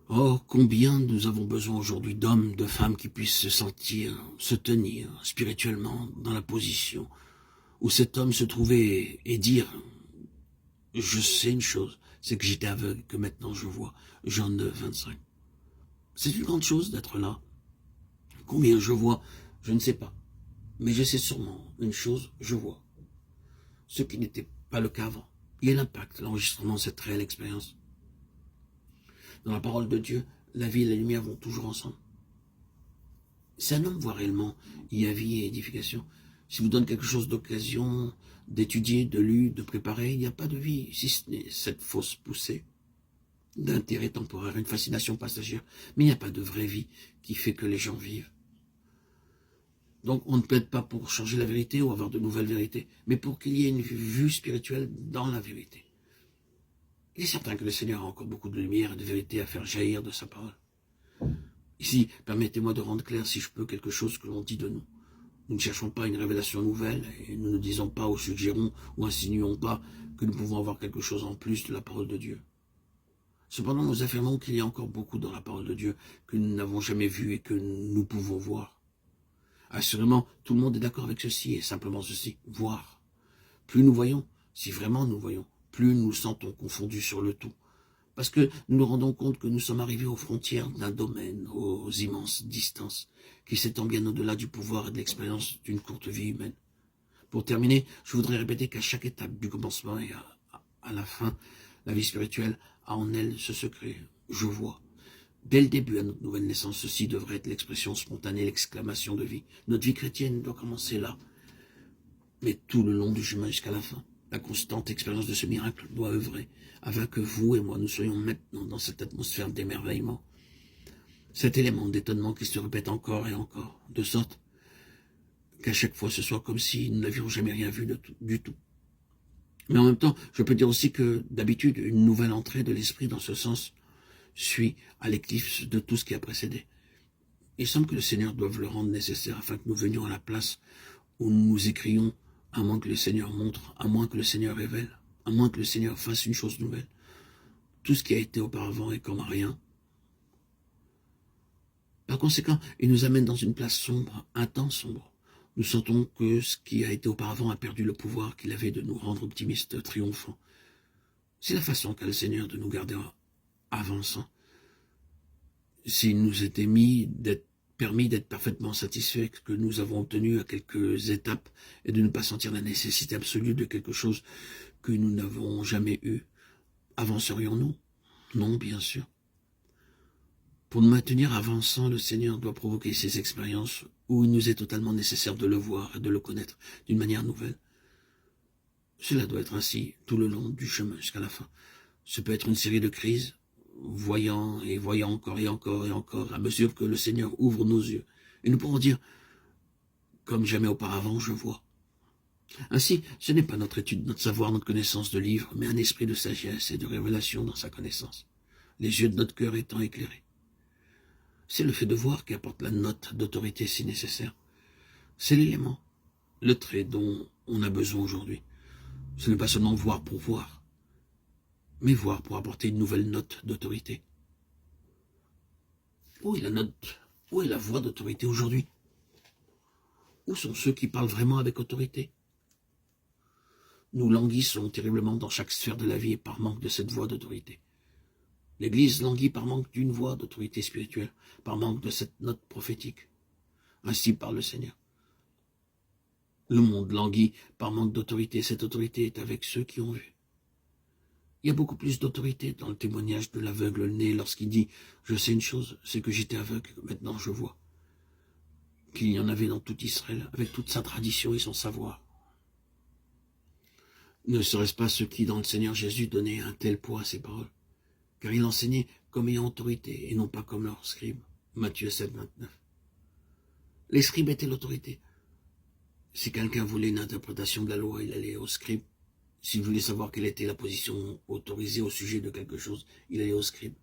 Oh, combien nous avons besoin aujourd'hui d'hommes, de femmes qui puissent se tenir spirituellement dans la position où cet homme se trouvait et dire, je sais une chose, c'est que j'étais aveugle, que maintenant je vois. Jean 9, 25. C'est une grande chose d'être là. Combien je vois, je ne sais pas. Mais je sais sûrement une chose, je vois. Ce qui n'était pas le cas avant. Il y a l'impact, l'enregistrement de cette réelle expérience. Dans la parole de Dieu, la vie et la lumière vont toujours ensemble. Si un homme voit réellement, il y a vie et édification. Si vous donne quelque chose d'occasion, d'étudier, de lire, de préparer, il n'y a pas de vie, si ce n'est cette fausse poussée d'intérêt temporaire, une fascination passagère. Mais il n'y a pas de vraie vie qui fait que les gens vivent. Donc on ne plaide pas pour changer la vérité ou avoir de nouvelles vérités, mais pour qu'il y ait une vue spirituelle dans la vérité. Il est certain que le Seigneur a encore beaucoup de lumière et de vérité à faire jaillir de sa parole. Ici, permettez-moi de rendre clair, si je peux, quelque chose que l'on dit de nous. Nous ne cherchons pas une révélation nouvelle et nous ne disons pas ou suggérons ou insinuons pas que nous pouvons avoir quelque chose en plus de la parole de Dieu. Cependant, nous affirmons qu'il y a encore beaucoup dans la parole de Dieu que nous n'avons jamais vu et que nous pouvons voir. Assurément, tout le monde est d'accord avec ceci et simplement ceci, voir. Plus nous voyons, si vraiment nous voyons, plus nous nous sentons confondus sur le tout. Parce que nous nous rendons compte que nous sommes arrivés aux frontières d'un domaine, aux immenses distances, qui s'étend bien au-delà du pouvoir et de l'expérience d'une courte vie humaine. Pour terminer, je voudrais répéter qu'à chaque étape du commencement et à la fin, la vie spirituelle a en elle ce secret. Je vois. Dès le début à notre nouvelle naissance, ceci devrait être l'expression spontanée, l'exclamation de vie. Notre vie chrétienne doit commencer là, mais tout le long du chemin jusqu'à la fin. La constante expérience de ce miracle doit œuvrer afin que vous et moi, nous soyons maintenant dans cette atmosphère d'émerveillement. Cet élément d'étonnement qui se répète encore et encore, de sorte qu'à chaque fois ce soit comme si nous n'avions jamais rien vu du tout. Mais en même temps, je peux dire aussi que d'habitude, une nouvelle entrée de l'esprit dans ce sens suit à l'éclipse de tout ce qui a précédé. Il semble que le Seigneur doive le rendre nécessaire afin que nous venions à la place où nous écrions, à moins que le Seigneur montre, à moins que le Seigneur révèle, à moins que le Seigneur fasse une chose nouvelle. Tout ce qui a été auparavant est comme rien. Par conséquent, il nous amène dans une place sombre, un temps sombre. Nous sentons que ce qui a été auparavant a perdu le pouvoir qu'il avait de nous rendre optimistes, triomphants. C'est la façon qu'a le Seigneur de nous garder avançants. S'il nous était permis d'être parfaitement satisfaits que nous avons obtenu à quelques étapes et de ne pas sentir la nécessité absolue de quelque chose que nous n'avons jamais eu, avancerions-nous? Non, bien sûr. Pour nous maintenir avançant, le Seigneur doit provoquer ces expériences où il nous est totalement nécessaire de le voir et de le connaître d'une manière nouvelle. Cela doit être ainsi tout le long du chemin jusqu'à la fin. Ce peut être une série de crises, voyant et voyant encore et encore et encore, à mesure que le Seigneur ouvre nos yeux. Et nous pourrons dire, comme jamais auparavant, je vois. Ainsi, ce n'est pas notre étude, notre savoir, notre connaissance de livre, mais un esprit de sagesse et de révélation dans sa connaissance, les yeux de notre cœur étant éclairés. C'est le fait de voir qui apporte la note d'autorité si nécessaire. C'est l'élément, le trait dont on a besoin aujourd'hui. Ce n'est pas seulement voir pour voir, mais voir pour apporter une nouvelle note d'autorité. Où est la note, où est la voix d'autorité aujourd'hui? Où sont ceux qui parlent vraiment avec autorité? Nous languissons terriblement dans chaque sphère de la vie et par manque de cette voix d'autorité. L'Église languit par manque d'une voix d'autorité spirituelle, par manque de cette note prophétique. Ainsi parle le Seigneur. Le monde languit par manque d'autorité. Cette autorité est avec ceux qui ont vu. Il y a beaucoup plus d'autorité dans le témoignage de l'aveugle né lorsqu'il dit « Je sais une chose, c'est que j'étais aveugle, maintenant je vois » qu'il y en avait dans tout Israël, avec toute sa tradition et son savoir. Ne serait-ce pas ceux qui, dans le Seigneur Jésus, donnaient un tel poids à ses paroles, car il enseignait comme ayant autorité, et non pas comme leurs scribes. Matthieu 7, 29. Les scribes étaient l'autorité. Si quelqu'un voulait une interprétation de la loi, il allait aux scribes. S'il voulait savoir quelle était la position autorisée au sujet de quelque chose, il allait aux scribes.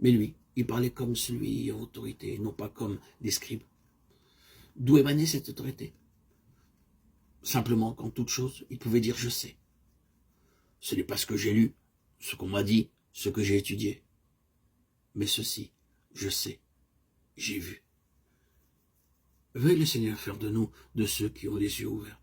Mais lui, il parlait comme celui ayant autorité, et non pas comme des scribes. D'où émanait cette autorité? Simplement qu'en toute chose, il pouvait dire « je sais ». Ce n'est pas ce que j'ai lu, ce qu'on m'a dit, ce que j'ai étudié. Mais ceci, je sais, j'ai vu. Veuille le Seigneur faire de nous de ceux qui ont les yeux ouverts.